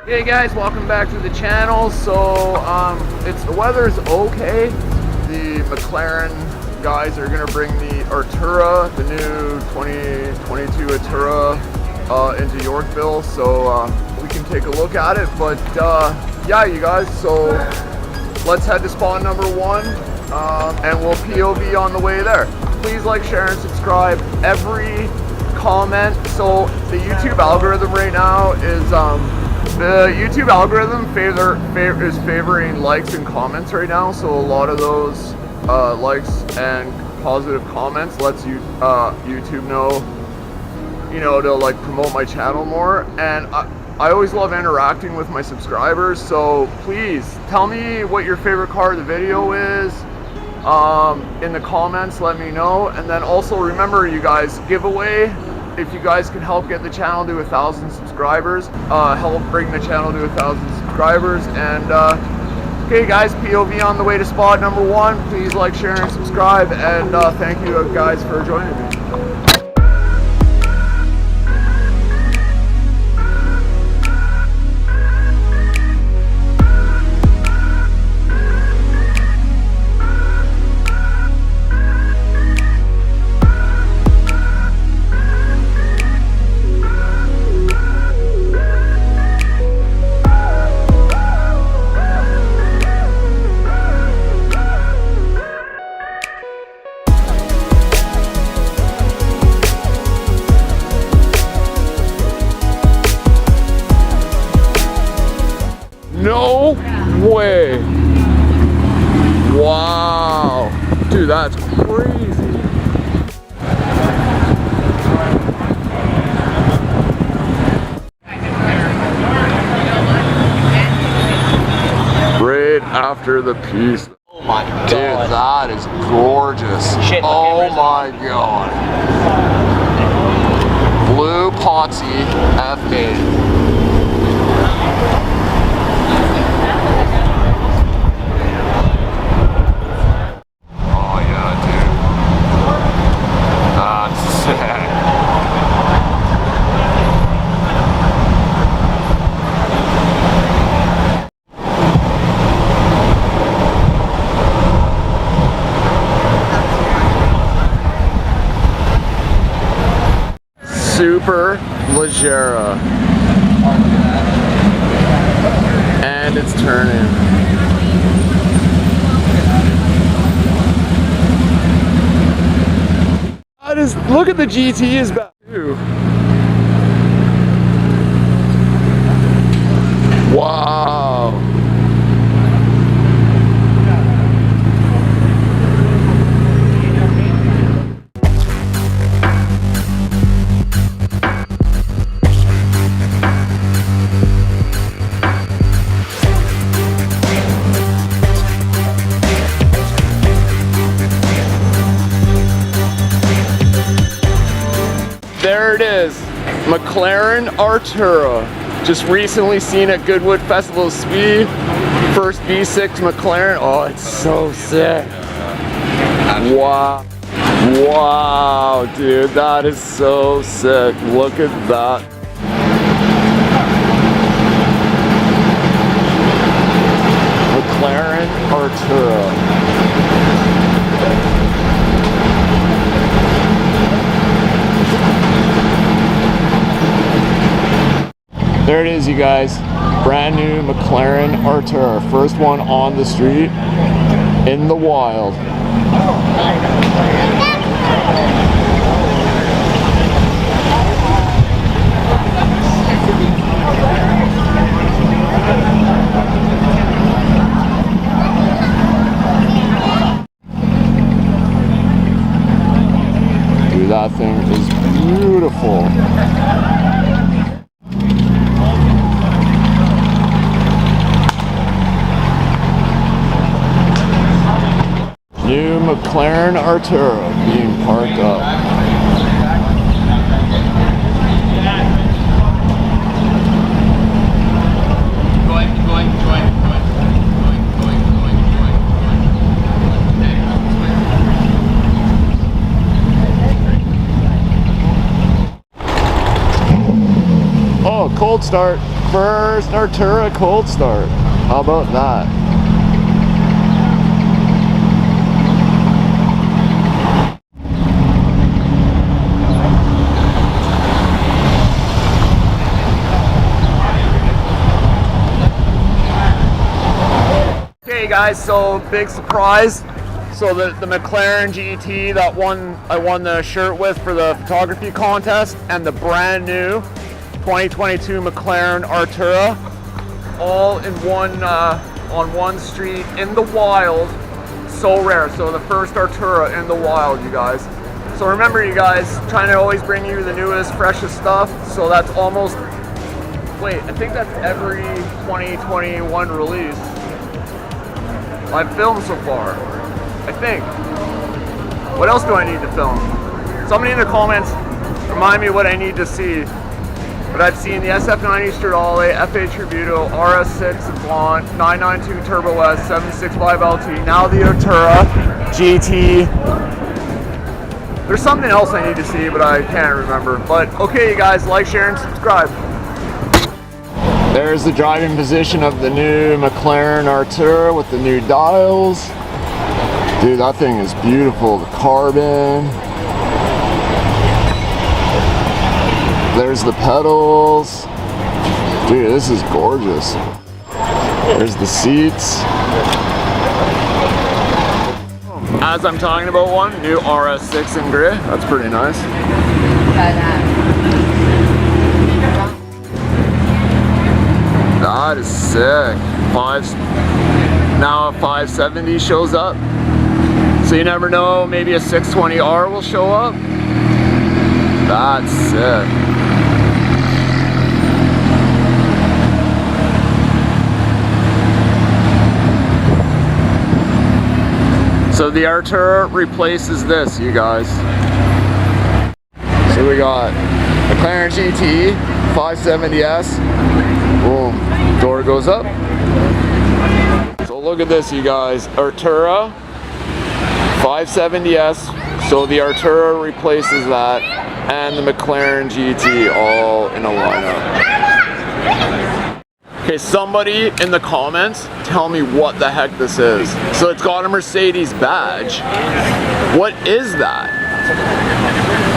Hey guys, welcome back to the channel. So the weather's okay. The Mclaren guys are gonna bring the Artura, the new 2022 Artura into Yorkville, so we can take a look at it. But yeah, you guys, so let's head to spot number 1 and we'll POV on the way there. Please like, share, and subscribe. Every comment, so the YouTube algorithm right now is is favoring likes and comments right now, so a lot of those likes and positive comments lets you YouTube know, to like promote my channel more. And I always love interacting with my subscribers, so please tell me what your favorite car of the video is. In the comments, let me know. And then also remember, you guys, giveaway. If you guys can help get the channel to 1,000 subscribers, help bring the channel to 1,000 subscribers. And okay guys, POV on the way to spot number 1. Please like, share, and subscribe. And thank you guys for joining me. No way. Wow. Dude, that's crazy. Right after the piece. Oh my god. Dude, that is gorgeous. Shit, oh my god. Blue Potsy F8. Super Leggera, and it's turning. Look at the GT is back too. Wow. There it is, Mclaren Artura. Just recently seen at Goodwood Festival of Speed. First V6 McLaren. Oh, it's so sick. Wow. Wow, dude, that is so sick. Look at that. McLaren Artura. There it is, you guys. Brand new McLaren Artura. First one on the street in the wild. Dude, that thing is beautiful. New McLaren Artura being parked up. Oh, cold start. first Artura cold start. How about that? Okay guys, so big surprise. So the McLaren GT that I won the shirt with for the photography contest, and the brand new 2022 McLaren Artura, all in one on one street in the wild. So rare. So the first Artura in the wild, you guys. So remember, you guys, trying to always bring you the newest, freshest stuff. So that's almost, wait, I think that's every 2021 release I've filmed so far, I think. What else do I need to film? Somebody in the comments remind me what I need to see. But I've seen the SF90 Stradale, F8 Tributo, RS6 Blonde, 992 Turbo S, 765 LT, now the Artura GT. There's something else I need to see, but I can't remember. But okay, you guys, like, share, and subscribe. There's the driving position of the new McLaren Artura with the new dials. Dude, that thing is beautiful. The carbon. There's the pedals. Dude, this is gorgeous. There's the seats. As I'm talking about one, new RS6 in gray. That's pretty nice. That is sick. Now a 570 shows up. So you never know, maybe a 620R will show up. That's sick. So the Artura replaces this, you guys. So we got McLaren GT 570S. Boom, door goes up. So look at this, you guys. Artura 570S. So the Artura replaces that, and the McLaren GT all in a lineup. Okay, somebody in the comments tell me what the heck this is. So it's got a Mercedes badge. What is that?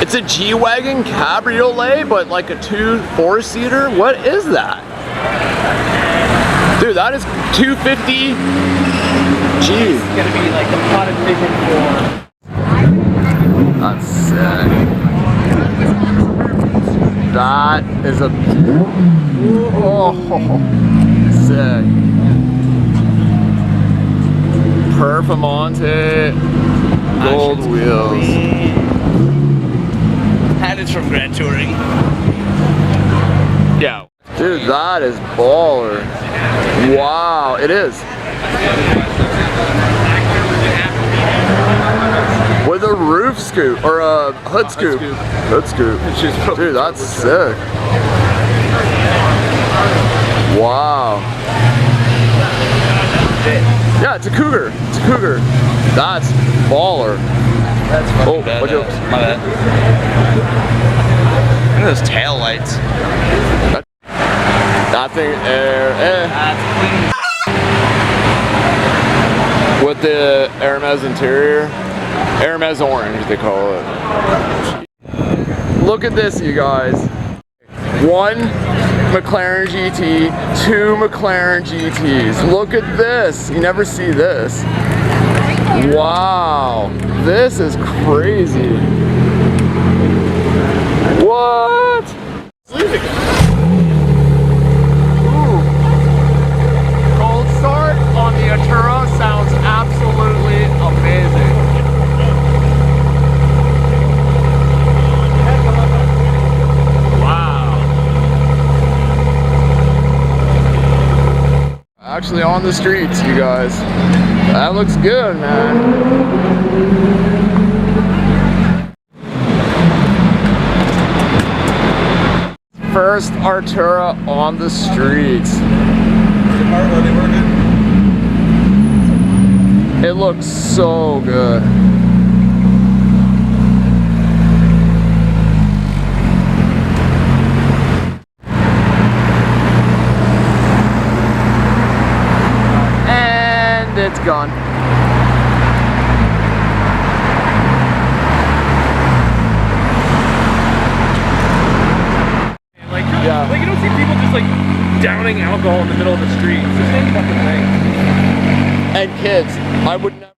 It's a G-Wagon cabriolet, but like a 4-seater? What is that? Dude, that is 250 G. It's gonna be like the product vision for. That's sick. That is a sick. Performante gold wheels. And it's from Grand Touring. Yeah. Dude, that is baller. Wow, it is. With a roof scoop, or a hood scoop. Hood scoop. Dude, that's sick. Wow. Yeah, it's a Cougar. It's a Cougar. That's baller. That's fucking bad. My bad. Look at those tail lights. That thing, That's clean. with the Hermes interior. Hermes orange, they call it. Look at this, you guys. One McLaren GT, two McLaren GTs. Look at this. You never see this. Wow. This is crazy. What? Ooh. Cold start on the Artura sounds absolutely amazing. Actually on the streets, you guys. That looks good, man. First Artura on the streets. It looks so good. gun. Like, like you don't see people just like downing alcohol in the middle of the street. It's the same fucking thing. And kids, I would never.